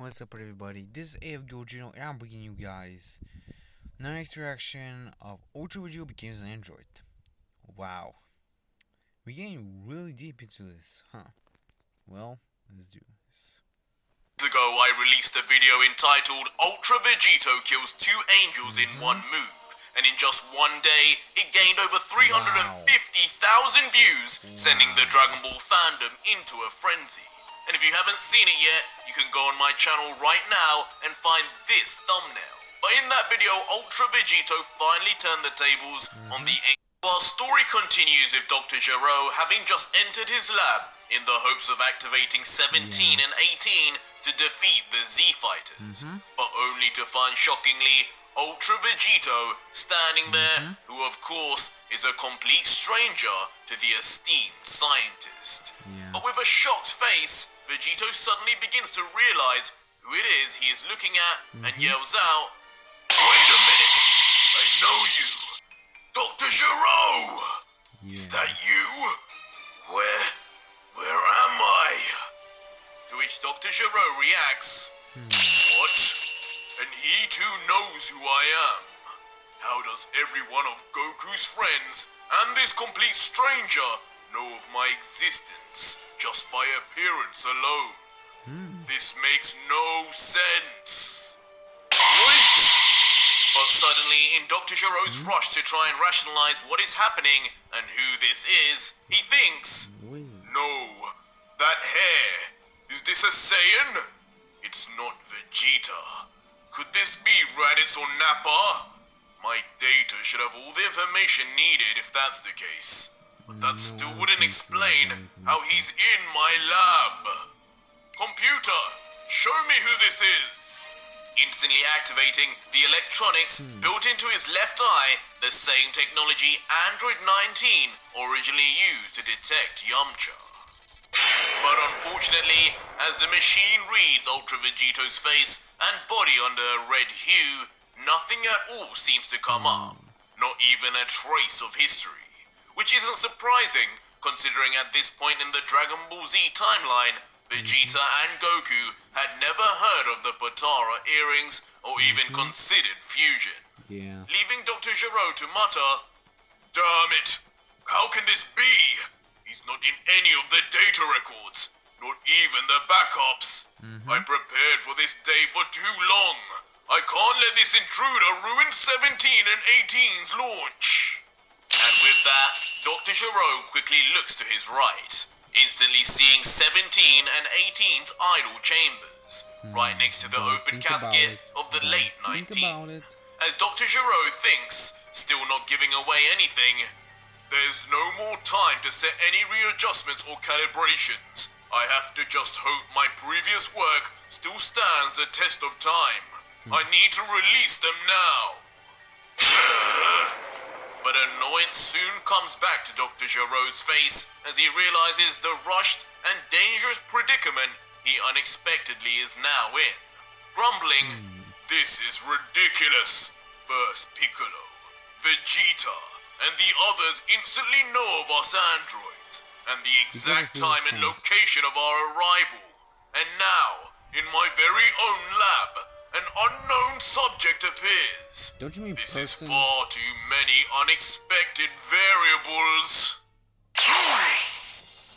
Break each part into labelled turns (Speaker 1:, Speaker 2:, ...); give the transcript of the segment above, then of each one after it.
Speaker 1: What's up, everybody? This is Gogito, and I'm bringing you guys next reaction of Ultra Vegito becomes an android. Wow, we're getting really deep into this, huh? Well, let's do this.
Speaker 2: Ago, I released a video entitled Ultra Vegito kills two angels in one move, and in just one day, it gained over 350,000 views, sending the Dragon Ball fandom into a frenzy. And if you haven't seen it yet, you can go on my channel right now and find this thumbnail. But in that video, Ultra Vegito finally turned the tables on the angels. Our story continues with Dr. Gero having just entered his lab in the hopes of activating 17 and 18 to defeat the Z Fighters, but only to find shockingly Ultra Vegito standing there, who of course is a complete stranger to the esteemed scientist. But with a shocked face, Vegito suddenly begins to realize who it is he is looking at and yells out, "Wait a minute! I know you! Dr. Gero! Is that you? Where am I?" To which Dr. Gero reacts, "What? And he too knows who I am? How does every one of Goku's friends and this complete stranger know of my existence just by appearance alone? This makes no sense. Wait!" But suddenly, in Dr. Gero's rush to try and rationalize what is happening and who this is, he thinks, "No, that hair. Is this a Saiyan? It's not Vegeta. Could this be Raditz or Nappa? My data should have all the information needed if that's the case. But that still wouldn't explain how he's in my lab. Computer, show me who this is." Instantly activating the electronics built into his left eye, the same technology Android 19 originally used to detect Yamcha. But unfortunately, as the machine reads Ultra Vegito's face and body under a red hue, nothing at all seems to come up, not even a trace of history. Which isn't surprising, considering at this point in the Dragon Ball Z timeline, Vegeta and Goku had never heard of the Potara earrings or even considered fusion. Leaving Dr. Gero to mutter, "Damn it! How can this be? He's not in any of the data records, not even the backups. I prepared for this day for too long. I can't let this intruder ruin 17 and 18's launch." And with that, Dr. Gero quickly looks to his right, instantly seeing 17 and 18's idle chambers, right next to the open casket of the late 19th. As Dr. Gero thinks, still not giving away anything, "There's no more time to set any readjustments or calibrations. I have to just hope my previous work still stands the test of time. I need to release them now." But annoyance soon comes back to Dr. Gero's face as he realizes the rushed and dangerous predicament he unexpectedly is now in. Grumbling, "This is ridiculous. First Piccolo, Vegeta, and the others instantly know of us androids, and the exact time and location of our arrival. And now, in my very own lab, an unknown subject appears. This is far too many unexpected variables."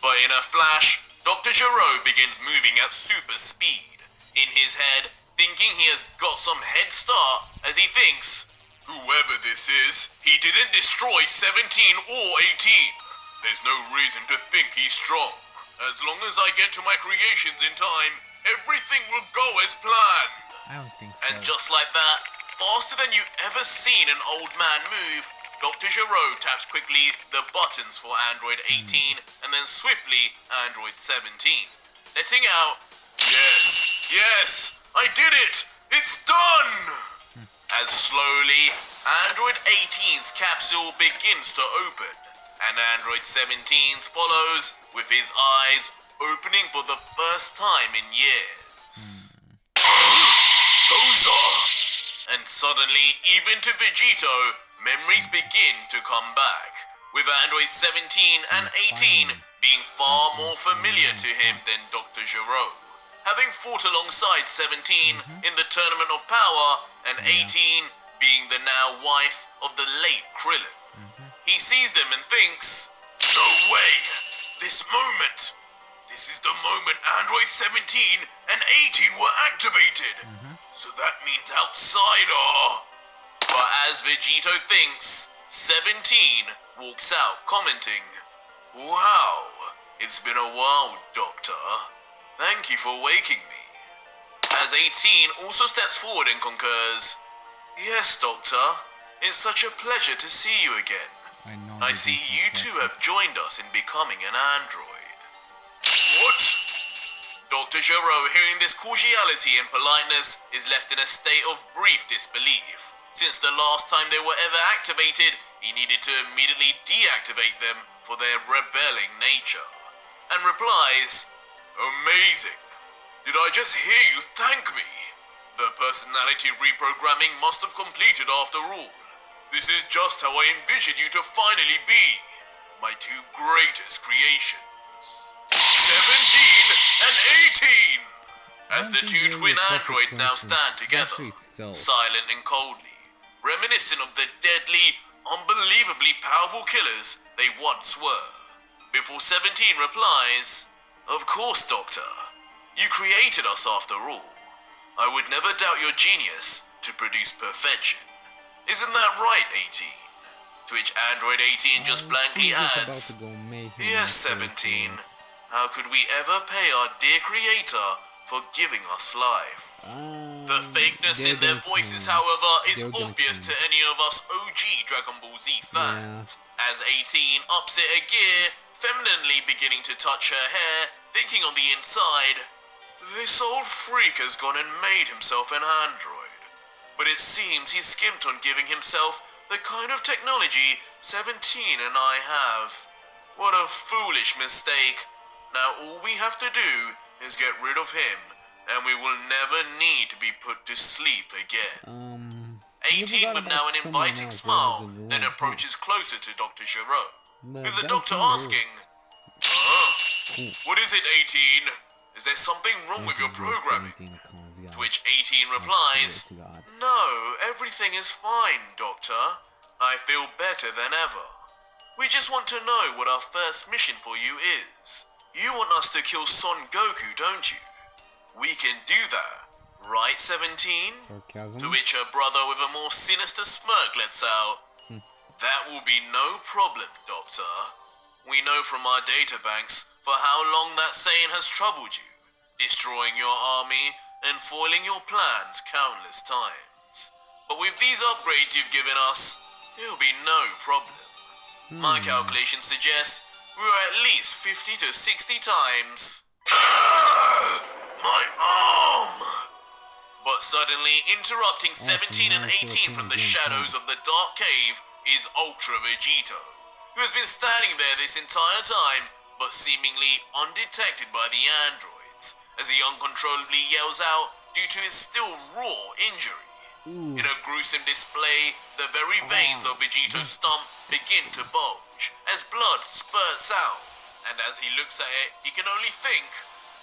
Speaker 2: But in a flash, Dr. Gero begins moving at super speed. In his head, thinking he has got some head start as he thinks, "Whoever this is, he didn't destroy 17 or 18. There's no reason to think he's strong. As long as I get to my creations in time, everything will go as planned."
Speaker 1: I don't think so.
Speaker 2: And just like that, faster than you've ever seen an old man move, Dr. Gero taps quickly the buttons for Android 18 and then swiftly Android 17, letting out, Yes, I did it! It's done!" As slowly, Android 18's capsule begins to open, and Android 17's follows with his eyes opening for the first time in years. "Those are..." And suddenly, even to Vegito, memories begin to come back, with Android 17 and 18 being far more familiar to him than Dr. Gero. having fought alongside 17 in the Tournament of Power, and 18 being the now wife of the late Krillin. He sees them and thinks, no way! This moment! This is the moment Android 17 and 18 were activated! So that means outsider! But as Vegito thinks, 17 walks out commenting, wow, it's been a while, Doctor. Thank you for waking me. As 18 also steps forward and concurs, yes, Doctor, it's such a pleasure to see you again. I see you two have joined us in becoming an android. What? Dr. Gero, hearing this cordiality and politeness, is left in a state of brief disbelief. Since the last time they were ever activated, he needed to immediately deactivate them for their rebelling nature. And replies, amazing. Did I just hear you thank me? The personality reprogramming must have completed after all. This is just how I envisioned you to finally be. My two greatest creations. 17 and 18! As the two twin androids now stand together, silent and coldly, reminiscent of the deadly, unbelievably powerful killers they once were. Before 17 replies, of course, Doctor. You created us after all. I would never doubt your genius to produce perfection. Isn't that right, 18? To which Android 18 just blankly adds, yes, 17. How could we ever pay our dear creator for giving us life? The fakeness in their voices, however, is obvious to any of us OG Dragon Ball Z fans. As 18 ups it a gear, femininely beginning to touch her hair, thinking on the inside, this old freak has gone and made himself an android. But it seems he skimped on giving himself the kind of technology 17 and I have. What a foolish mistake. Now all we have to do is get rid of him, and we will never need to be put to sleep again. 18 with now an inviting smile, then approaches closer to Dr. Gero, with the doctor asking, what is it, 18? Is there something wrong with your programming? To which 18 replies, no, everything is fine, Doctor. I feel better than ever. We just want to know what our first mission for you is. You want us to kill Son Goku, don't you? We can do that, right, 17?
Speaker 3: Sarcasm.
Speaker 2: To which her brother with a more sinister smirk lets out, that will be no problem, Doctor. We know from our databanks for how long that saying has troubled you, destroying your army and foiling your plans countless times. But with these upgrades you've given us, it'll be no problem. My calculations suggest we're at least 50 to 60 times. My arm! But suddenly, interrupting 17 and 18 from the shadows of the dark cave is Ultra Vegito, who has been standing there this entire time, but seemingly undetected by the androids, as he uncontrollably yells out due to his still raw injury. In a gruesome display, the very veins of Vegito's stump begin to bulge, as blood spurts out, and as he looks at it, he can only think,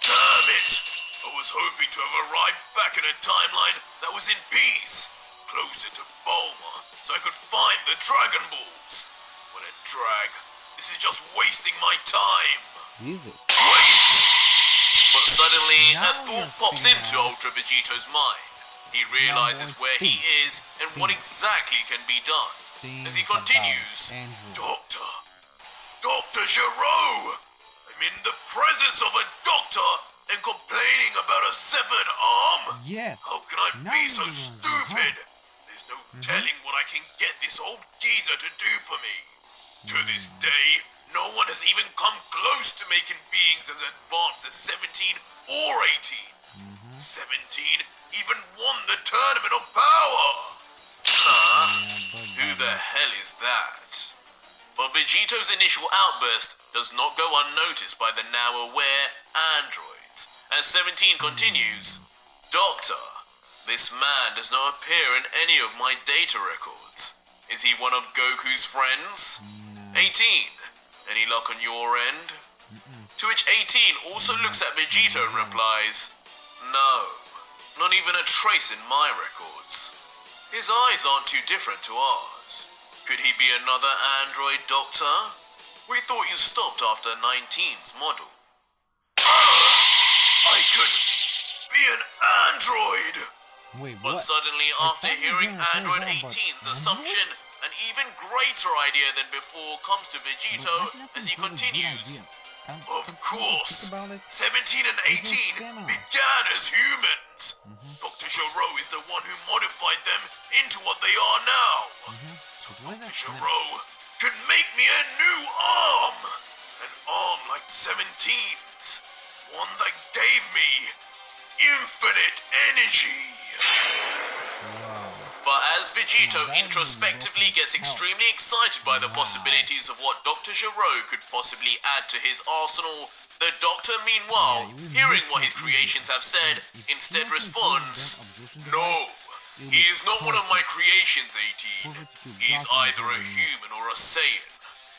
Speaker 2: damn it! I was hoping to have arrived back in a timeline that was in peace, closer to Bulma, so I could find the Dragon Balls. What a drag. This is just wasting my time.
Speaker 3: Music.
Speaker 2: Wait! But suddenly,
Speaker 1: Now
Speaker 2: a thought pops into Ultra Vegito's mind. He realizes where he is and what exactly can be done. As he continues, Dr. Gero! I'm in the presence of a doctor and complaining about a severed arm?
Speaker 3: Yes.
Speaker 2: How can I be so stupid? There's no telling what I can get this old geezer to do for me. To this day, no one has even come close to making beings as advanced as 17 or 18. 17 even won the Tournament of Power! Who the hell is that? But Vegito's initial outburst does not go unnoticed by the now aware androids, as 17 continues, Doctor, this man does not appear in any of my data records. Is he one of Goku's friends? 18, any luck on your end? To which 18 also looks at Vegito and replies, No, not even a trace in my records. His eyes aren't too different to ours. Could he be another android, Doctor? We thought you stopped after 19's model. I could be an android!
Speaker 1: Wait,
Speaker 2: But
Speaker 1: what?
Speaker 2: suddenly,
Speaker 1: I
Speaker 2: after
Speaker 1: thought you were
Speaker 2: hearing
Speaker 1: gonna say
Speaker 2: Android
Speaker 1: something about
Speaker 2: 18's
Speaker 1: Android?
Speaker 2: assumption, an even greater idea than before comes to Vegito
Speaker 1: Actually, that's
Speaker 2: as
Speaker 1: a
Speaker 2: he
Speaker 1: really good
Speaker 2: continues.
Speaker 1: idea. Can't
Speaker 2: Of
Speaker 1: you
Speaker 2: course,
Speaker 1: think about it?
Speaker 2: 17 and
Speaker 1: They can
Speaker 2: 18
Speaker 1: stand out.
Speaker 2: began as humans.
Speaker 1: Mm-hmm.
Speaker 2: Dr. Giro is the one who modified them into what they are now. So
Speaker 1: What is
Speaker 2: Dr.
Speaker 1: that smell?
Speaker 2: Giro could make me a new arm. An arm like 17's. One that gave me infinite energy. But as Vegito
Speaker 1: Now that
Speaker 2: introspectively
Speaker 1: would
Speaker 2: gets
Speaker 1: help.
Speaker 2: extremely excited by the
Speaker 1: Wow.
Speaker 2: possibilities of what Dr. Giro could possibly add to his arsenal, the Doctor, meanwhile,
Speaker 1: Yeah, it would
Speaker 2: hearing
Speaker 1: make
Speaker 2: what his
Speaker 1: it
Speaker 2: creations
Speaker 1: easier.
Speaker 2: have said,
Speaker 1: If
Speaker 2: instead
Speaker 1: he hasn't included
Speaker 2: responds,
Speaker 1: that observation
Speaker 2: "No,
Speaker 1: device, it would
Speaker 2: he
Speaker 1: be
Speaker 2: is not one of my
Speaker 1: perfect.
Speaker 2: creations, 18.
Speaker 1: Perfect to
Speaker 2: He's
Speaker 1: blossom
Speaker 2: either a
Speaker 1: into the-
Speaker 2: human or a Saiyan.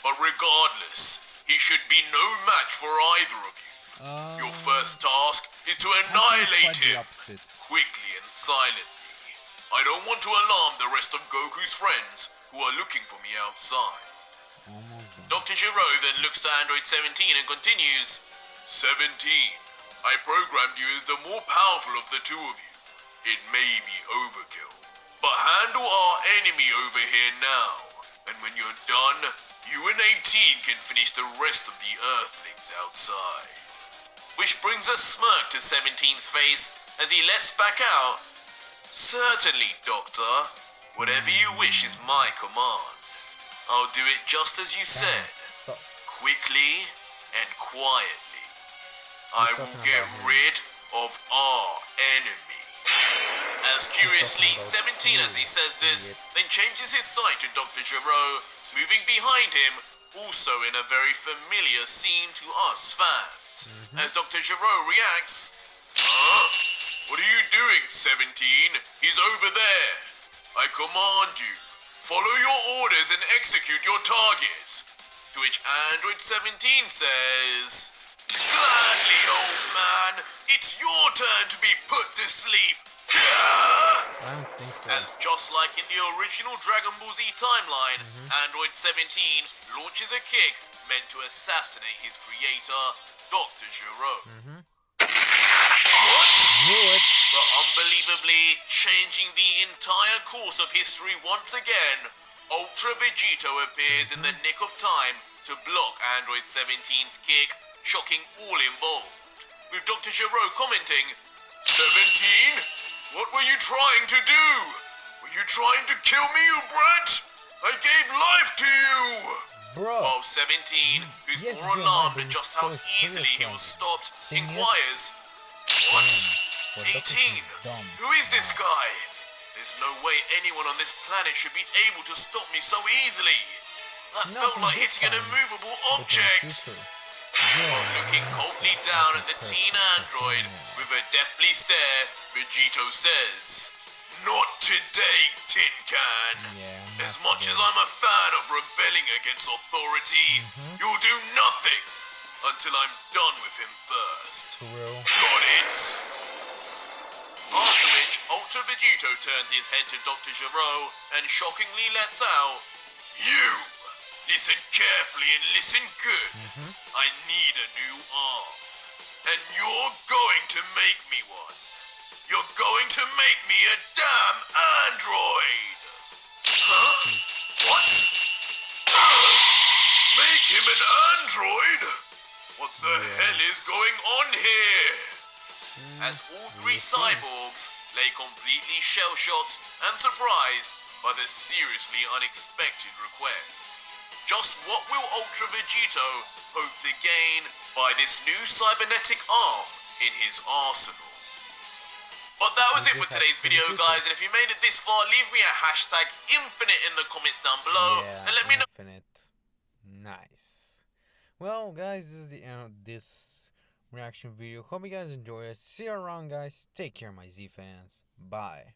Speaker 2: But regardless, he should be no match for either of you. Your first task is to
Speaker 1: I think it's
Speaker 2: annihilate
Speaker 1: quite the
Speaker 2: him,
Speaker 1: opposite.
Speaker 2: quickly and silently. I don't want to alarm the rest of Goku's friends who are looking for me outside."
Speaker 1: Almost done.
Speaker 2: Dr. Giro then looks to Android 17 and continues, 17, I programmed you as the more powerful of the two of you. It may be overkill, but handle our enemy over here now. And when you're done, you and 18 can finish the rest of the Earthlings outside. Which brings a smirk to 17's face as he lets back out, "Certainly, Doctor. Whatever you wish is my command. I'll do it just as you said,
Speaker 1: Sus.
Speaker 2: quickly and quietly. I will
Speaker 1: talking
Speaker 2: get
Speaker 1: about him.
Speaker 2: rid of our enemy." As curiously,
Speaker 1: about
Speaker 2: 17 as he says this,
Speaker 1: idiot.
Speaker 2: then changes his sight to Dr. Giro, moving behind him, also in a very familiar scene to us fans. As Dr. Giro reacts, "Huh? What are you doing, 17? He's over there. I command you, follow your orders and execute your target." To which Android 17 says, "Gladly, old man. It's your turn to be put to sleep."
Speaker 1: I don't think so.
Speaker 2: As just like in the original Dragon Ball Z timeline, Android 17 launches a kick meant to assassinate his creator, Dr. Giro. What?
Speaker 1: Knew it.
Speaker 2: But unbelievably, changing the entire course of history once again, Ultra Vegito appears in the nick of time to block Android 17's kick, shocking all involved. With Dr. Giro commenting, 17? What were you trying to do? Were you trying to kill me, you brat? I gave life to you!
Speaker 1: Bro.
Speaker 2: While 17, who's
Speaker 1: Yes,
Speaker 2: more
Speaker 1: yeah,
Speaker 2: alarmed
Speaker 1: but
Speaker 2: at
Speaker 1: it's
Speaker 2: just
Speaker 1: so
Speaker 2: how easily he
Speaker 1: serious,
Speaker 2: was stopped,
Speaker 1: thing is-
Speaker 2: inquires, "What?
Speaker 1: Well, Dr.
Speaker 2: 18?
Speaker 1: is dumb.
Speaker 2: Who is this guy? There's no way anyone on this planet should be able to stop me so easily. That
Speaker 1: Not
Speaker 2: felt
Speaker 1: in
Speaker 2: like
Speaker 1: this
Speaker 2: hitting an
Speaker 1: time,
Speaker 2: immovable
Speaker 1: but in the
Speaker 2: object."
Speaker 1: future.
Speaker 2: While looking coldly down at the teen android with a deathly stare, Vegito says, "Not today, Tin Can.
Speaker 1: Yeah,
Speaker 2: As
Speaker 1: not
Speaker 2: much as
Speaker 1: today.
Speaker 2: I'm a fan of rebelling against authority, you'll do nothing until I'm done with him first.
Speaker 1: True.
Speaker 2: Got it?" After which, Ultra Vegito turns his head to Dr. Giro and shockingly lets out, "You! Listen carefully and listen good. I need a new arm. And you're going to make me one. You're going to make me a damn android." Huh? What? Make him an android? What the hell is going on here? As all three cyborgs lay completely shell-shocked and surprised by the seriously unexpected request. Just what will Ultra Vegito hope to gain by this new cybernetic arm in his arsenal? But that was it for today's video, guys, and if you made it this far, leave me a hashtag infinite in the comments down below,
Speaker 1: Yeah,
Speaker 2: and let me know.
Speaker 1: Infinite. Nice. Well, guys, this is the end of this reaction video. Hope you guys enjoy it. See you around, guys. Take care, my Z fans. Bye.